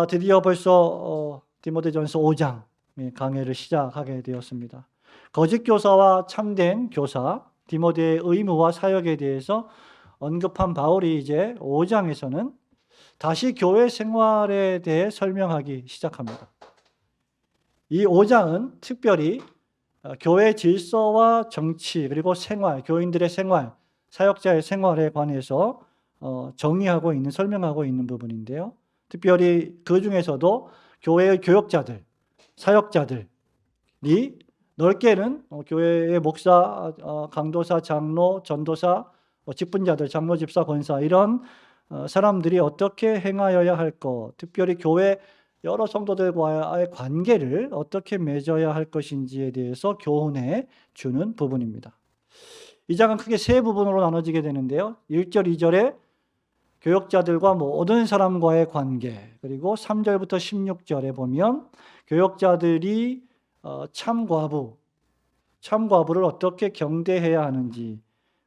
드디어 벌써 디모데전서 5장 강해를 시작하게 되었습니다. 거짓 교사와 참된 교사, 디모데의 의무와 사역에 대해서 언급한 바울이 이제 5장에서는 다시 교회 생활에 대해 설명하기 시작합니다. 이 5장은 특별히 교회 질서와 정치 그리고 생활, 교인들의 생활, 사역자의 생활에 관해서 정의하고 있는, 설명하고 있는 부분인데요. 특별히 그 중에서도 교회의 교역자들, 사역자들이 넓게는 교회의 목사, 강도사, 장로, 전도사, 직분자들, 장로, 집사, 권사 이런 사람들이 어떻게 행하여야 할 것, 특별히 교회 여러 성도들과의 관계를 어떻게 맺어야 할 것인지에 대해서 교훈해 주는 부분입니다. 이 장은 크게 세 부분으로 나눠지게 되는데요. 1절, 2절에 교역자들과 모든 사람과의 관계, 그리고 3절부터 16절에 보면 교역자들이 참과부를 어떻게 경대해야 하는지,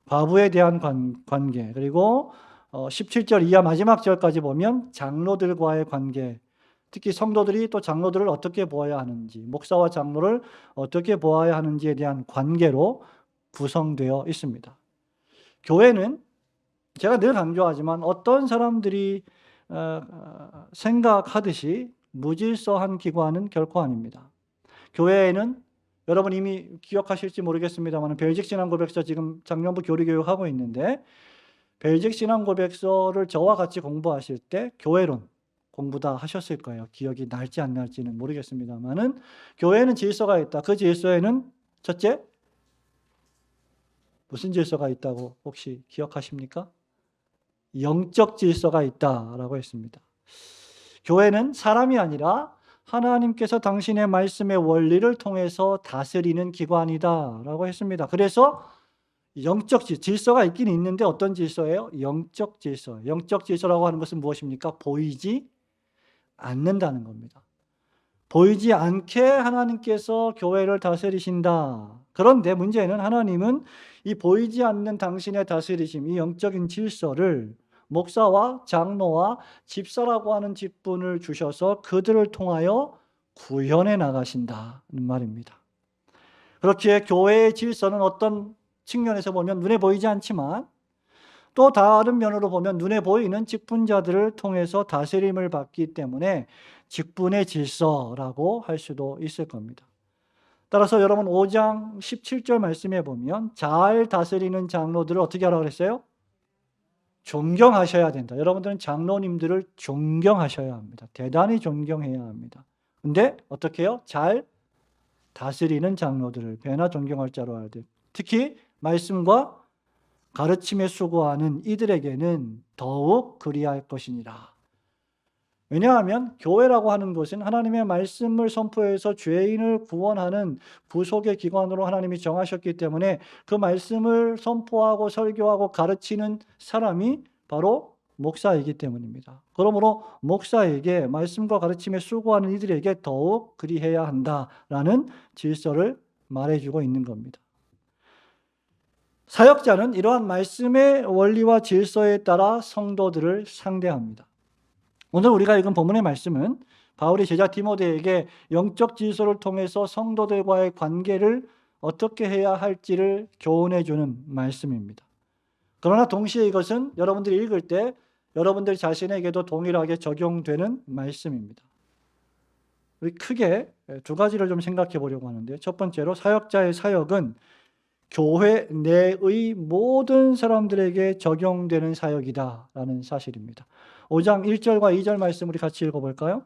과부에 대한 관계, 그리고 17절 이하 마지막 절까지 보면 장로들과의 관계, 특히 성도들이 또 장로들을 어떻게 보아야 하는지, 목사와 장로를 어떻게 보아야 하는지에 대한 관계로 구성되어 있습니다. 교회는 제가 늘 강조하지만 어떤 사람들이 생각하듯이 무질서한 기관은 결코 아닙니다. 교회에는 여러분 이미 기억하실지 모르겠습니다만 벨직 신앙 고백서 지금 작년부 교리 교육하고 있는데 벨직 신앙 고백서를 저와 같이 공부하실 때 교회론 공부 다 하셨을 거예요. 기억이 날지 안 날지는 모르겠습니다만은 교회에는 질서가 있다. 그 질서에는 첫째, 무슨 질서가 있다고 혹시 기억하십니까? 영적 질서가 있다라고 했습니다. 교회는 사람이 아니라 하나님께서 당신의 말씀의 원리를 통해서 다스리는 기관이다라고 했습니다. 그래서 영적 질서가 있긴 있는데 어떤 질서예요? 영적 질서. 영적 질서라고 하는 것은 무엇입니까? 보이지 않는다는 겁니다. 보이지 않게 하나님께서 교회를 다스리신다. 그런데 문제는 하나님은 이 보이지 않는 당신의 다스리심, 이 영적인 질서를 목사와 장로와 집사라고 하는 직분을 주셔서 그들을 통하여 구현해 나가신다는 말입니다. 그렇기에 교회의 질서는 어떤 측면에서 보면 눈에 보이지 않지만 또 다른 면으로 보면 눈에 보이는 직분자들을 통해서 다스림을 받기 때문에 직분의 질서라고 할 수도 있을 겁니다. 따라서 여러분 5장 17절 말씀에 보면 잘 다스리는 장로들을 어떻게 하라고 그랬어요? 존경하셔야 된다. 여러분들은 장로님들을 존경하셔야 합니다. 대단히 존경해야 합니다. 근데 어떻게 해요? 잘 다스리는 장로들을 배나 존경할 자로 알되 특히 말씀과 가르침에 수고하는 이들에게는 더욱 그리할 것이니라. 왜냐하면 교회라고 하는 것은 하나님의 말씀을 선포해서 죄인을 구원하는 구속의 기관으로 하나님이 정하셨기 때문에 그 말씀을 선포하고 설교하고 가르치는 사람이 바로 목사이기 때문입니다. 그러므로 목사에게 말씀과 가르침에 수고하는 이들에게 더욱 그리해야 한다라는 질서를 말해주고 있는 겁니다. 사역자는 이러한 말씀의 원리와 질서에 따라 성도들을 상대합니다. 오늘 우리가 읽은 본문의 말씀은 바울이 제자 디모데에게 영적 질서를 통해서 성도들과의 관계를 어떻게 해야 할지를 교훈해 주는 말씀입니다. 그러나 동시에 이것은 여러분들이 읽을 때 여러분들 자신에게도 동일하게 적용되는 말씀입니다. 우리 크게 두 가지를 좀 생각해 보려고 하는데 첫 번째로 사역자의 사역은 교회 내의 모든 사람들에게 적용되는 사역이다라는 사실입니다. 5장 1절과 2절 말씀 우리 같이 읽어볼까요?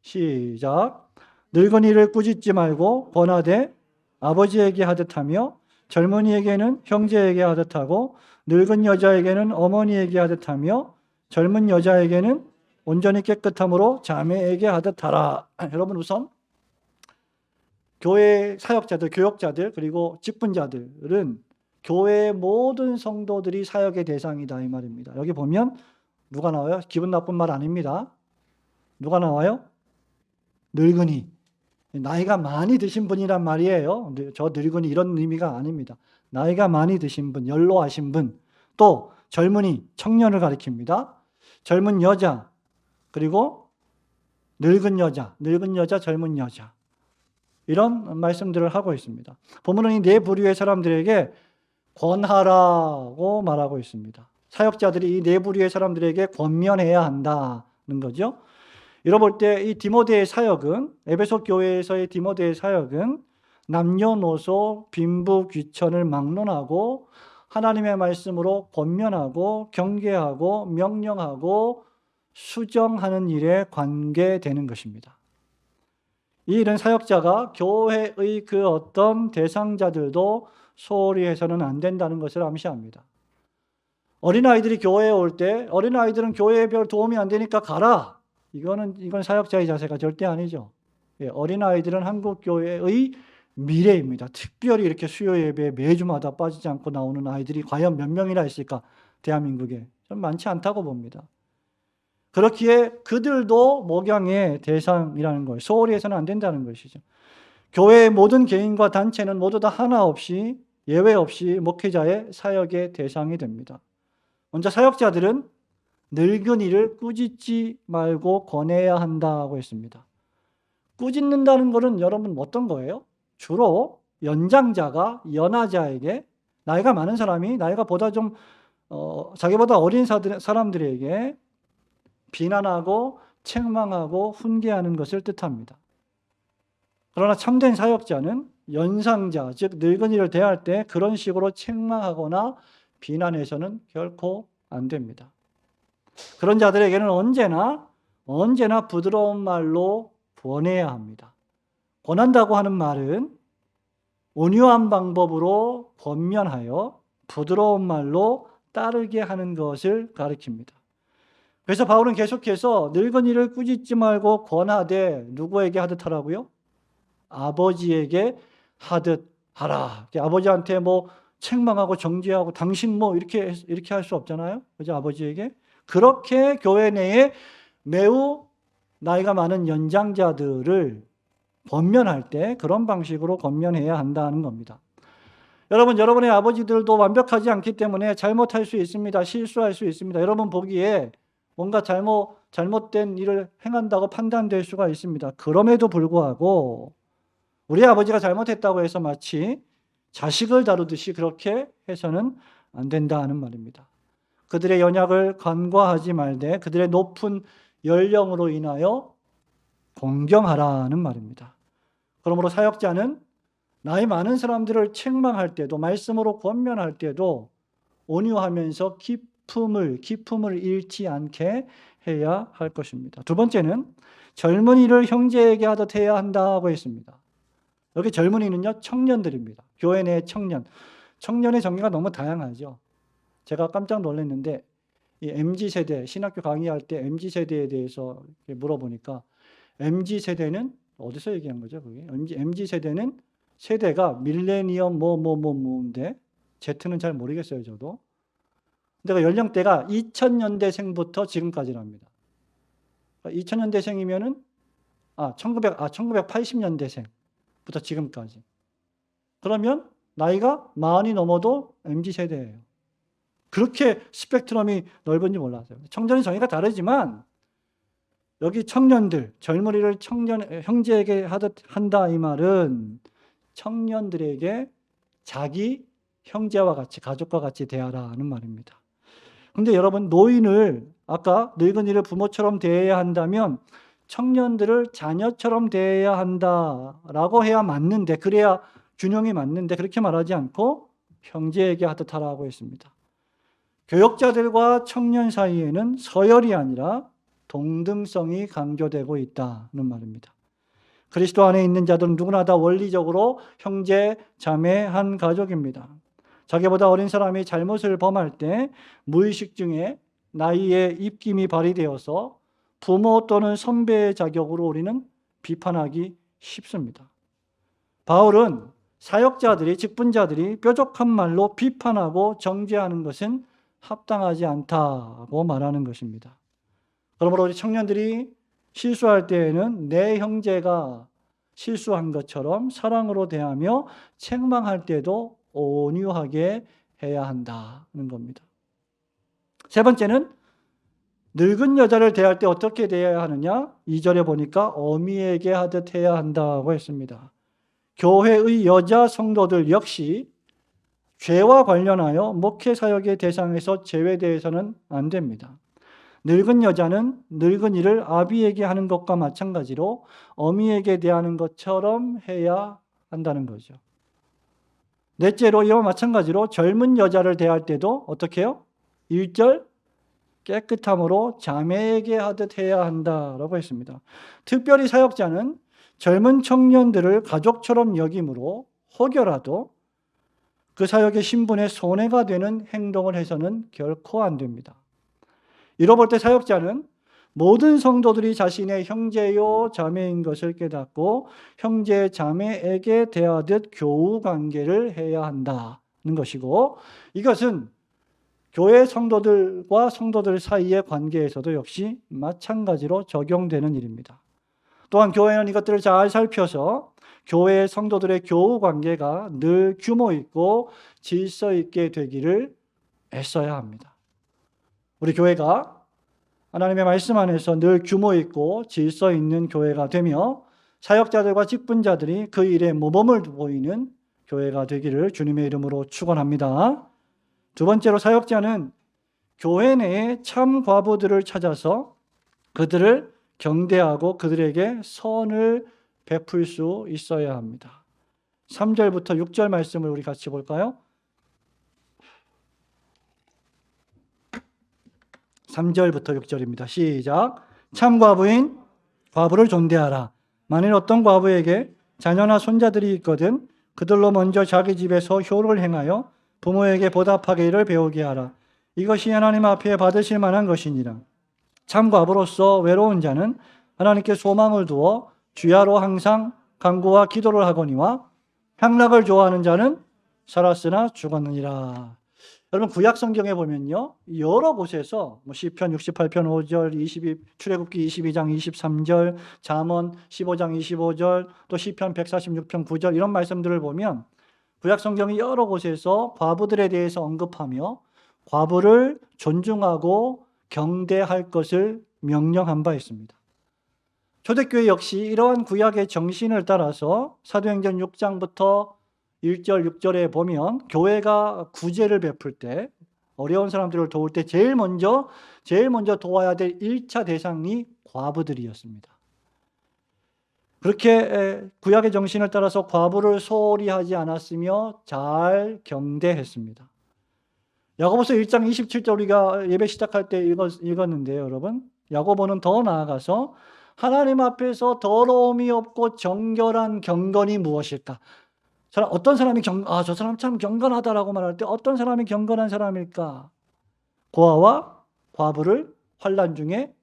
시작. 늙은이를 꾸짖지 말고 권하되 아버지에게 하듯하며 젊은이에게는 형제에게 하듯하고 늙은 여자에게는 어머니에게 하듯하며 젊은 여자에게는 온전히 깨끗함으로 자매에게 하듯하라. 여러분 우선 교회 사역자들, 교역자들 그리고 직분자들은 교회의 모든 성도들이 사역의 대상이다 이 말입니다. 여기 보면 누가 나와요? 기분 나쁜 말 아닙니다. 누가 나와요? 늙은이. 나이가 많이 드신 분이란 말이에요. 저 늙은이 이런 의미가 아닙니다. 나이가 많이 드신 분, 연로하신 분, 또 젊은이, 청년을 가리킵니다. 젊은 여자, 그리고 늙은 여자, 젊은 여자. 이런 말씀들을 하고 있습니다. 본문은 이 네 부류의 사람들에게 권하라고 말하고 있습니다. 사역자들이 이 네 부류의 사람들에게 권면해야 한다는 거죠. 이러 볼 때 이 디모데의 사역은, 에베소 교회에서의 디모데의 사역은 남녀노소 빈부귀천을 막론하고 하나님의 말씀으로 권면하고 경계하고 명령하고 수정하는 일에 관계되는 것입니다. 이 일은 사역자가 교회의 그 어떤 대상자들도 소홀히 해서는 안 된다는 것을 암시합니다. 어린아이들이 교회에 올 때 어린아이들은 교회에 별 도움이 안 되니까 가라. 이건 사역자의 자세가 절대 아니죠. 어린아이들은 한국 교회의 미래입니다. 특별히 이렇게 수요 예배에 매주마다 빠지지 않고 나오는 아이들이 과연 몇 명이나 있을까? 대한민국에 좀 많지 않다고 봅니다. 그렇기에 그들도 목양의 대상이라는 거예요. 소홀히 해서는 안 된다는 것이죠. 교회의 모든 개인과 단체는 모두 다 하나 없이, 예외 없이 목회자의 사역의 대상이 됩니다. 먼저 사역자들은 늙은이를 꾸짖지 말고 권해야 한다고 했습니다. 꾸짖는다는 것은 여러분 어떤 거예요? 주로 연장자가 연하자에게, 나이가 많은 사람이 나이가 보다 좀 자기보다 어린 사람들에게 비난하고 책망하고 훈계하는 것을 뜻합니다. 그러나 참된 사역자는 연상자, 즉 늙은이를 대할 때 그런 식으로 책망하거나 비난해서는 결코 안 됩니다. 그런 자들에게는 언제나 부드러운 말로 권해야 합니다. 권한다고 하는 말은 온유한 방법으로 권면하여 부드러운 말로 따르게 하는 것을 가리킵니다. 그래서 바울은 계속해서 늙은이를 꾸짖지 말고 권하되 누구에게 하듯 하라고요? 아버지에게 하듯 하라. 아버지한테 뭐 책망하고 정죄하고 당신 뭐 이렇게 할 수 없잖아요. 그죠? 아버지에게. 그렇게 교회 내에 매우 나이가 많은 연장자들을 권면할 때 그런 방식으로 권면해야 한다는 겁니다. 여러분의 아버지들도 완벽하지 않기 때문에 잘못할 수 있습니다. 실수할 수 있습니다. 여러분 보기에 뭔가 잘못된 일을 행한다고 판단될 수가 있습니다. 그럼에도 불구하고 우리 아버지가 잘못했다고 해서 마치 자식을 다루듯이 그렇게 해서는 안 된다는 말입니다. 그들의 연약을 간과하지 말되 그들의 높은 연령으로 인하여 공경하라는 말입니다. 그러므로 사역자는 나이 많은 사람들을 책망할 때도, 말씀으로 권면할 때도 온유하면서 기품을 잃지 않게 해야 할 것입니다. 두 번째는 젊은이를 형제에게 하듯 해야 한다고 했습니다. 여기 젊은이는요, 청년들입니다. 교회 내 청년. 청년의 정의가 너무 다양하죠. 제가 깜짝 놀랐는데 이 MZ세대, 신학교 강의할 때 MZ세대에 대해서 물어보니까 MZ세대는 어디서 얘기한 거죠? 그게? MZ세대는 세대가 밀레니엄 뭐인데 Z는 잘 모르겠어요, 저도. 근데 연령대가 2000년대생부터 지금까지랍니다. 2000년대생이면은 1980년대생부터 지금까지. 그러면 나이가 40이 넘어도 MZ세대예요. 그렇게 스펙트럼이 넓은지 몰랐어요. 청년의 정의가 다르지만 여기 청년들, 젊은이를 형제에게 하듯 한다 이 말은 청년들에게 자기 형제와 같이, 가족과 같이 대하라는 말입니다. 근데 여러분, 노인을, 아까 늙은이를 부모처럼 대해야 한다면 청년들을 자녀처럼 대해야 한다라고 해야 맞는데, 그래야 균형이 맞는데 그렇게 말하지 않고 형제에게 하듯 하라고 했습니다. 교역자들과 청년 사이에는 서열이 아니라 동등성이 강조되고 있다는 말입니다. 그리스도 안에 있는 자들은 누구나 다 원리적으로 형제, 자매, 한 가족입니다. 자기보다 어린 사람이 잘못을 범할 때 무의식 중에 나이의 입김이 발휘되어서 부모 또는 선배의 자격으로 우리는 비판하기 쉽습니다. 바울은 사역자들이, 직분자들이 뾰족한 말로 비판하고 정죄하는 것은 합당하지 않다고 말하는 것입니다. 그러므로 우리 청년들이 실수할 때에는 내 형제가 실수한 것처럼 사랑으로 대하며 책망할 때도 온유하게 해야 한다는 겁니다. 세 번째는 늙은 여자를 대할 때 어떻게 대해야 하느냐? 2절에 보니까 어미에게 하듯 해야 한다고 했습니다. 교회의 여자 성도들 역시 죄와 관련하여 목회 사역의 대상에서 제외되어서는 안 됩니다. 늙은 여자는 늙은이를 아비에게 하는 것과 마찬가지로 어미에게 대하는 것처럼 해야 한다는 거죠. 넷째로 이와 마찬가지로 젊은 여자를 대할 때도 어떻게 해요? 1절 깨끗함으로 자매에게 하듯 해야 한다라고 했습니다. 특별히 사역자는 젊은 청년들을 가족처럼 여김으로 혹여라도 그 사역의 신분에 손해가 되는 행동을 해서는 결코 안 됩니다. 이로 볼 때 사역자는 모든 성도들이 자신의 형제요 자매인 것을 깨닫고 형제 자매에게 대하듯 교우 관계를 해야 한다는 것이고, 이것은 교회 성도들과 성도들 사이의 관계에서도 역시 마찬가지로 적용되는 일입니다. 또한 교회는 이것들을 잘 살펴서 교회 성도들의 교우 관계가 늘 규모 있고 질서 있게 되기를 애써야 합니다. 우리 교회가 하나님의 말씀 안에서 늘 규모 있고 질서 있는 교회가 되며 사역자들과 직분자들이 그 일에 모범을 보이는 교회가 되기를 주님의 이름으로 축원합니다. 두 번째로 사역자는 교회 내에 참 과부들을 찾아서 그들을 경대하고 그들에게 선을 베풀 수 있어야 합니다. 3절부터 6절 말씀을 우리 같이 볼까요? 3절부터 6절입니다. 시작. 참 과부인 과부를 존대하라. 만일 어떤 과부에게 자녀나 손자들이 있거든 그들로 먼저 자기 집에서 효를 행하여 부모에게 보답하게 일을 배우게 하라. 이것이 하나님 앞에 받으실 만한 것이니라. 참 과부로서 외로운 자는 하나님께 소망을 두어 주야로 항상 간구와 기도를 하거니와 향락을 좋아하는 자는 살았으나 죽었느니라. 여러분 구약 성경에 보면요, 여러 곳에서 시편 68편 5절, 22 출애굽기 22장 23절, 잠언 15장 25절, 또 시편 146편 9절 이런 말씀들을 보면 구약 성경이 여러 곳에서 과부들에 대해서 언급하며 과부를 존중하고 경대할 것을 명령한 바 있습니다. 초대교회 역시 이러한 구약의 정신을 따라서 사도행전 6장부터 1절 6절에 보면 교회가 구제를 베풀 때, 어려운 사람들을 도울 때 제일 먼저 도와야 될 1차 대상이 과부들이었습니다. 그렇게 구약의 정신을 따라서 과부를 소홀히 하지 않았으며 잘 경대했습니다. 야고보서 1장 27절 우리가 예배 시작할 때 읽었는데요, 여러분. 야고보는 더 나아가서 하나님 앞에서 더러움이 없고 정결한 경건이 무엇일까? 어떤 사람이 저 사람 참 경건하다라고 말할 때 어떤 사람이 경건한 사람일까? 고아와 과부를 환난 중에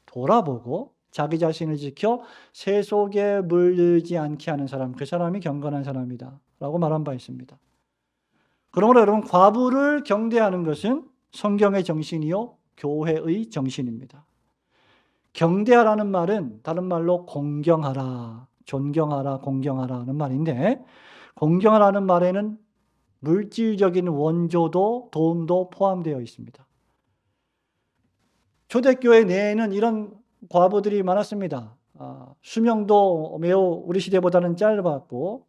돌아보고 자기 자신을 지켜 새 속에 물들지 않게 하는 사람, 그 사람이 경건한 사람이다 라고 말한 바 있습니다. 그러므로 여러분, 과부를 경대하는 것은 성경의 정신이요 교회의 정신입니다. 경대하라는 말은 다른 말로 공경하라, 존경하라, 공경하라는 말인데, 공경하라는 말에는 물질적인 원조도 도움도 포함되어 있습니다. 초대교회 내에는 이런 과부들이 많았습니다. 수명도 매우 우리 시대보다는 짧았고,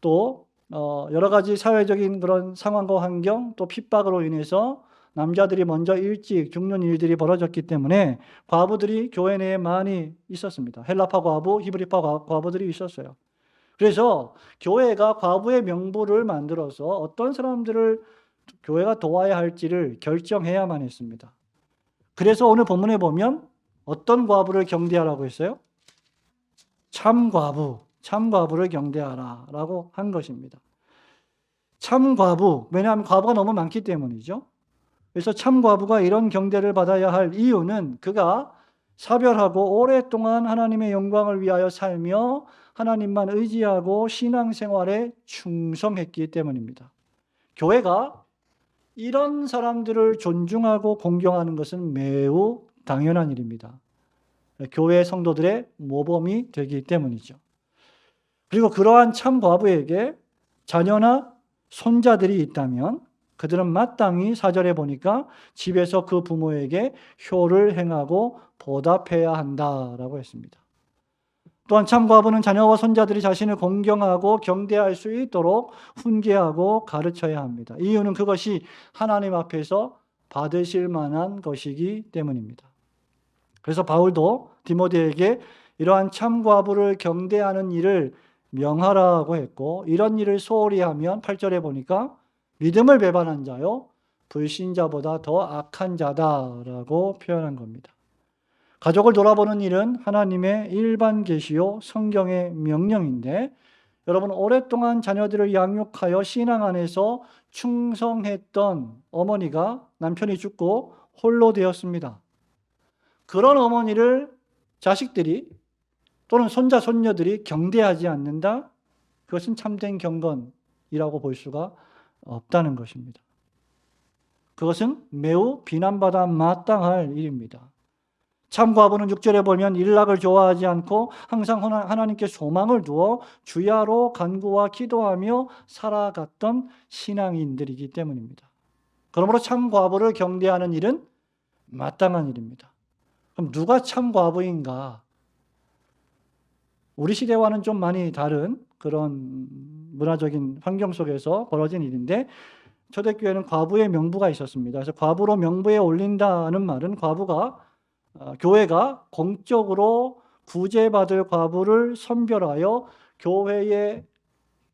또 여러 가지 사회적인 그런 상황과 환경, 또 핍박으로 인해서 남자들이 먼저 일찍 죽는 일들이 벌어졌기 때문에 과부들이 교회 내에 많이 있었습니다. 헬라파 과부, 히브리파 과부들이 있었어요. 그래서 교회가 과부의 명부를 만들어서 어떤 사람들을 교회가 도와야 할지를 결정해야만 했습니다. 그래서 오늘 본문에 보면 어떤 과부를 경대하라고 했어요? 참 과부를 경대하라 라고 한 것입니다. 참 과부, 왜냐하면 과부가 너무 많기 때문이죠. 그래서 참 과부가 이런 경대를 받아야 할 이유는 그가 사별하고 오랫동안 하나님의 영광을 위하여 살며 하나님만 의지하고 신앙생활에 충성했기 때문입니다. 교회가 이런 사람들을 존중하고 공경하는 것은 매우 당연한 일입니다. 교회 성도들의 모범이 되기 때문이죠. 그리고 그러한 참 과부에게 자녀나 손자들이 있다면 그들은 마땅히 4절에 보니까 집에서 그 부모에게 효를 행하고 보답해야 한다라고 했습니다. 또한 참 과부는 자녀와 손자들이 자신을 공경하고 경대할 수 있도록 훈계하고 가르쳐야 합니다. 이유는 그것이 하나님 앞에서 받으실 만한 것이기 때문입니다. 그래서 바울도 디모데에게 이러한 참 과부를 경대하는 일을 명하라고 했고, 이런 일을 소홀히 하면 8절에 보니까 믿음을 배반한 자요 불신자보다 더 악한 자다라고 표현한 겁니다. 가족을 돌아보는 일은 하나님의 일반 계시요 성경의 명령인데, 여러분 오랫동안 자녀들을 양육하여 신앙 안에서 충성했던 어머니가 남편이 죽고 홀로 되었습니다. 그런 어머니를 자식들이 또는 손자 손녀들이 경대하지 않는다? 그것은 참된 경건이라고 볼 수가 없다는 것입니다. 그것은 매우 비난받아 마땅할 일입니다. 참 과부는 6절에 보면 일락을 좋아하지 않고 항상 하나님께 소망을 두어 주야로 간구와 기도하며 살아갔던 신앙인들이기 때문입니다. 그러므로 참 과부를 경대하는 일은 마땅한 일입니다. 그럼 누가 참 과부인가? 우리 시대와는 좀 많이 다른 그런 문화적인 환경 속에서 벌어진 일인데, 초대교회는 과부의 명부가 있었습니다. 그래서 과부로 명부에 올린다는 말은 교회가 공적으로 구제받을 과부를 선별하여 교회에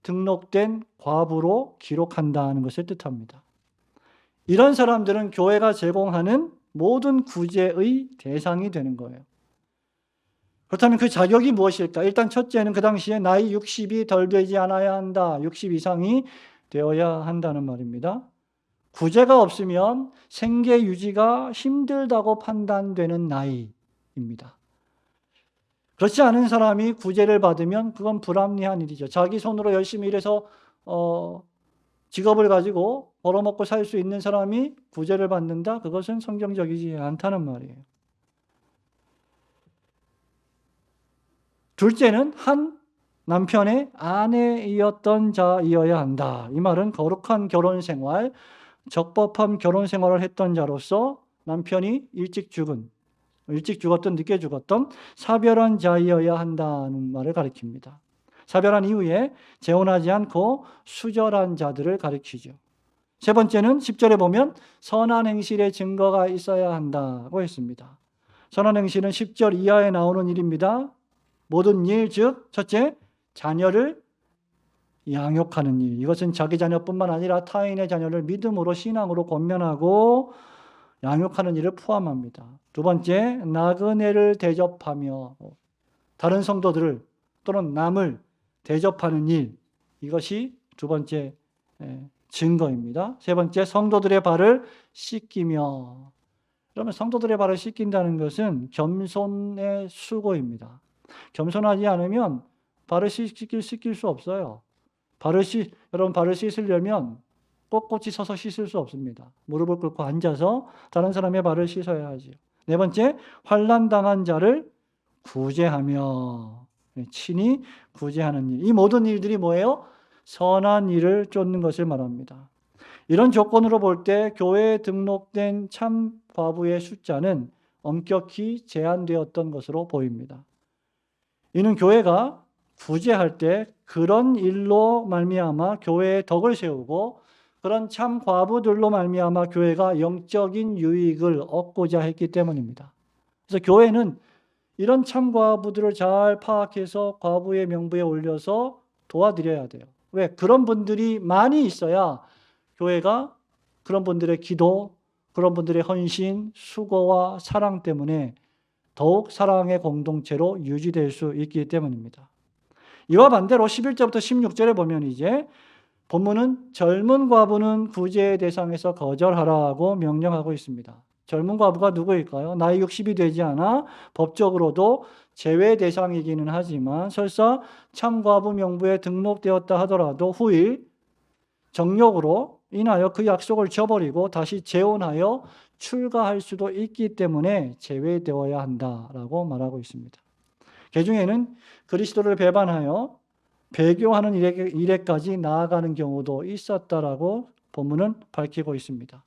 등록된 과부로 기록한다는 것을 뜻합니다. 이런 사람들은 교회가 제공하는 모든 구제의 대상이 되는 거예요. 그렇다면 그 자격이 무엇일까? 일단 첫째는 그 당시에 나이 60이 덜 되지 않아야 한다. 60 이상이 되어야 한다는 말입니다. 구제가 없으면 생계 유지가 힘들다고 판단되는 나이입니다. 그렇지 않은 사람이 구제를 받으면 그건 불합리한 일이죠. 자기 손으로 열심히 일해서 직업을 가지고 벌어먹고 살 수 있는 사람이 구제를 받는다? 그것은 성경적이지 않다는 말이에요. 둘째는 한 남편의 아내이었던 자이어야 한다. 이 말은 거룩한 결혼 생활, 적법한 결혼 생활을 했던 자로서 남편이 일찍 죽었든 늦게 죽었던 사별한 자이어야 한다는 말을 가리킵니다. 사별한 이후에 재혼하지 않고 수절한 자들을 가리키죠. 세 번째는 10절에 보면 선한 행실의 증거가 있어야 한다고 했습니다. 선한 행실은 10절 이하에 나오는 일입니다. 모든 일, 즉 첫째, 자녀를 양육하는 일. 이것은 자기 자녀뿐만 아니라 타인의 자녀를 믿음으로 신앙으로 권면하고 양육하는 일을 포함합니다. 두 번째, 나그네를 대접하며 다른 성도들을 또는 남을 대접하는 일. 이것이 두 번째 증거입니다. 세 번째, 성도들의 발을 씻기며. 그러면 성도들의 발을 씻긴다는 것은 겸손의 수고입니다. 겸손하지 않으면 발을 씻길 수 없어요. 여러분 발을 씻으려면 꼿꼿이 서서 씻을 수 없습니다. 무릎을 꿇고 앉아서 다른 사람의 발을 씻어야 하죠. 네 번째, 환난 당한 자를 구제하며, 친히 구제하는 일. 이 모든 일들이 뭐예요? 선한 일을 쫓는 것을 말합니다. 이런 조건으로 볼 때 교회에 등록된 참 과부의 숫자는 엄격히 제한되었던 것으로 보입니다. 이는 교회가 구제할 때 그런 일로 말미암아 교회의 덕을 세우고 그런 참 과부들로 말미암아 교회가 영적인 유익을 얻고자 했기 때문입니다. 그래서 교회는 이런 참 과부들을 잘 파악해서 과부의 명부에 올려서 도와드려야 돼요. 왜? 그런 분들이 많이 있어야 교회가 그런 분들의 기도, 그런 분들의 헌신, 수고와 사랑 때문에 더욱 사랑의 공동체로 유지될 수 있기 때문입니다. 이와 반대로 11절부터 16절에 보면 이제 본문은 젊은 과부는 구제의 대상에서 거절하라고 명령하고 있습니다. 젊은 과부가 누구일까요? 나이 60이 되지 않아 법적으로도 제외 대상이기는 하지만 설사 참 과부 명부에 등록되었다 하더라도 후일 정욕으로 인하여 그 약속을 저버리고 다시 재혼하여 출가할 수도 있기 때문에 제외되어야 한다라고 말하고 있습니다. 개중에는 그리스도를 배반하여 배교하는 일에까지 나아가는 경우도 있었다라고 본문은 밝히고 있습니다.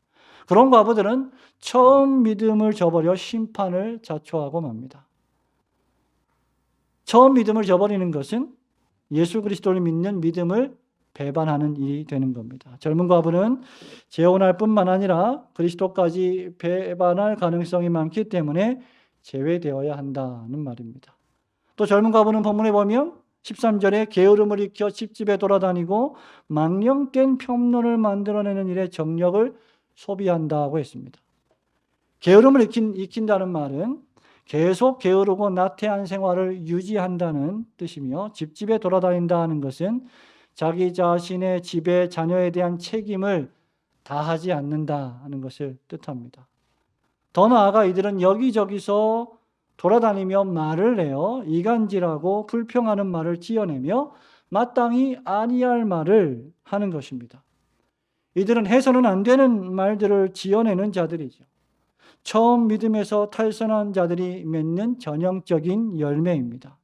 그런 과부들은 처음 믿음을 저버려 심판을 자초하고 맙니다. 처음 믿음을 저버리는 것은 예수 그리스도를 믿는 믿음을 배반하는 일이 되는 겁니다. 젊은 과부는 재혼할 뿐만 아니라 그리스도까지 배반할 가능성이 많기 때문에 제외되어야 한다는 말입니다. 또 젊은 과부는 본문에 보면 13절에 게으름을 익혀 집집에 돌아다니고 망령된 평론을 만들어내는 일에 정력을 소비한다고 했습니다. 게으름을 익힌다는 말은 계속 게으르고 나태한 생활을 유지한다는 뜻이며, 집집에 돌아다닌다는 것은 자기 자신의 집에 자녀에 대한 책임을 다하지 않는다는 것을 뜻합니다. 더 나아가 이들은 여기저기서 돌아다니며 말을 내어 이간질하고 불평하는 말을 지어내며 마땅히 아니할 말을 하는 것입니다. 이들은 해서는 안 되는 말들을 지어내는 자들이죠. 처음 믿음에서 탈선한 자들이 맺는 전형적인 열매입니다.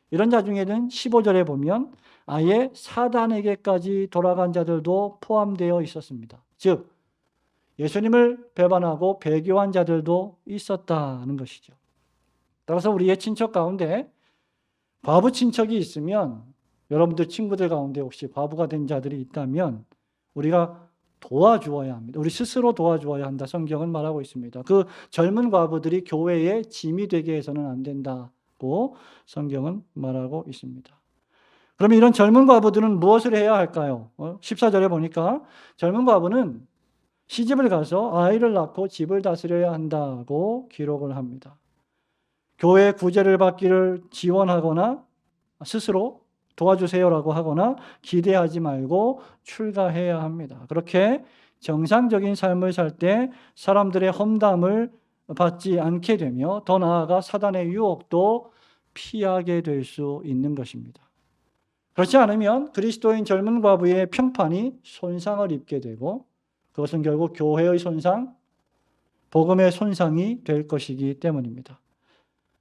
이런 자 중에는 15절에 보면 아예 사단에게까지 돌아간 자들도 포함되어 있었습니다. 즉 예수님을 배반하고 배교한 자들도 있었다는 것이죠. 따라서 우리의 친척 가운데 과부 친척이 있으면, 여러분들 친구들 가운데 혹시 과부가 된 자들이 있다면 우리가 도와주어야 합니다. 우리 스스로 도와주어야 한다. 성경은 말하고 있습니다. 그 젊은 과부들이 교회의 짐이 되게 해서는 안 된다고 성경은 말하고 있습니다. 그러면 이런 젊은 과부들은 무엇을 해야 할까요? 14절에 보니까 젊은 과부는 시집을 가서 아이를 낳고 집을 다스려야 한다고 기록을 합니다. 교회 구제를 받기를 지원하거나 스스로 도와주세요라고 하거나 기대하지 말고 출가해야 합니다. 그렇게 정상적인 삶을 살 때 사람들의 험담을 받지 않게 되며, 더 나아가 사단의 유혹도 피하게 될 수 있는 것입니다. 그렇지 않으면 그리스도인 젊은 과부의 평판이 손상을 입게 되고, 그것은 결국 교회의 손상, 복음의 손상이 될 것이기 때문입니다.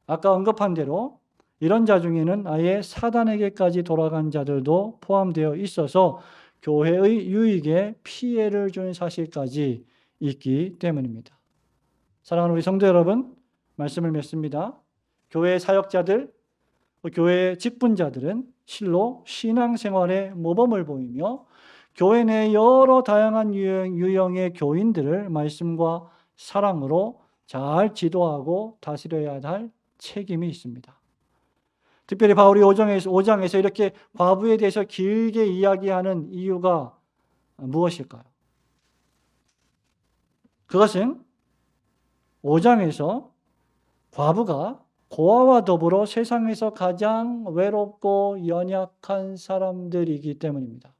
아까 언급한 대로 이런 자 중에는 아예 사단에게까지 돌아간 자들도 포함되어 있어서 교회의 유익에 피해를 준 사실까지 있기 때문입니다. 사랑하는 우리 성도 여러분, 말씀을 맺습니다. 교회 사역자들, 교회 직분자들은 실로 신앙생활에 모범을 보이며 교회 내 여러 다양한 유형의 교인들을 말씀과 사랑으로 잘 지도하고 다스려야 할 책임이 있습니다. 특별히 바울이 5장에서 이렇게 과부에 대해서 길게 이야기하는 이유가 무엇일까요? 그것은 5장에서 과부가 고아와 더불어 세상에서 가장 외롭고 연약한 사람들이기 때문입니다.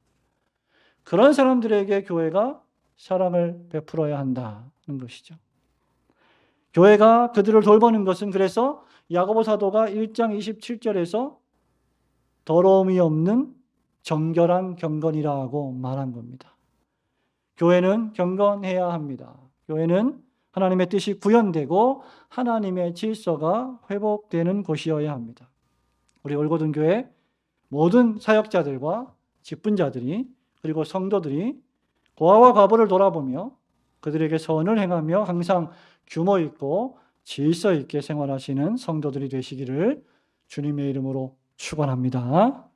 그런 사람들에게 교회가 사랑을 베풀어야 한다는 것이죠. 교회가 그들을 돌보는 것은, 그래서 야고보 사도가 1장 27절에서 더러움이 없는 정결한 경건이라고 말한 겁니다. 교회는 경건해야 합니다. 교회는 하나님의 뜻이 구현되고 하나님의 질서가 회복되는 곳이어야 합니다. 우리 올고든 교회 모든 사역자들과 직분자들이, 그리고 성도들이 고아와 과부를 돌아보며 그들에게 선을 행하며 항상 규모 있고 질서 있게 생활하시는 성도들이 되시기를 주님의 이름으로 축원합니다.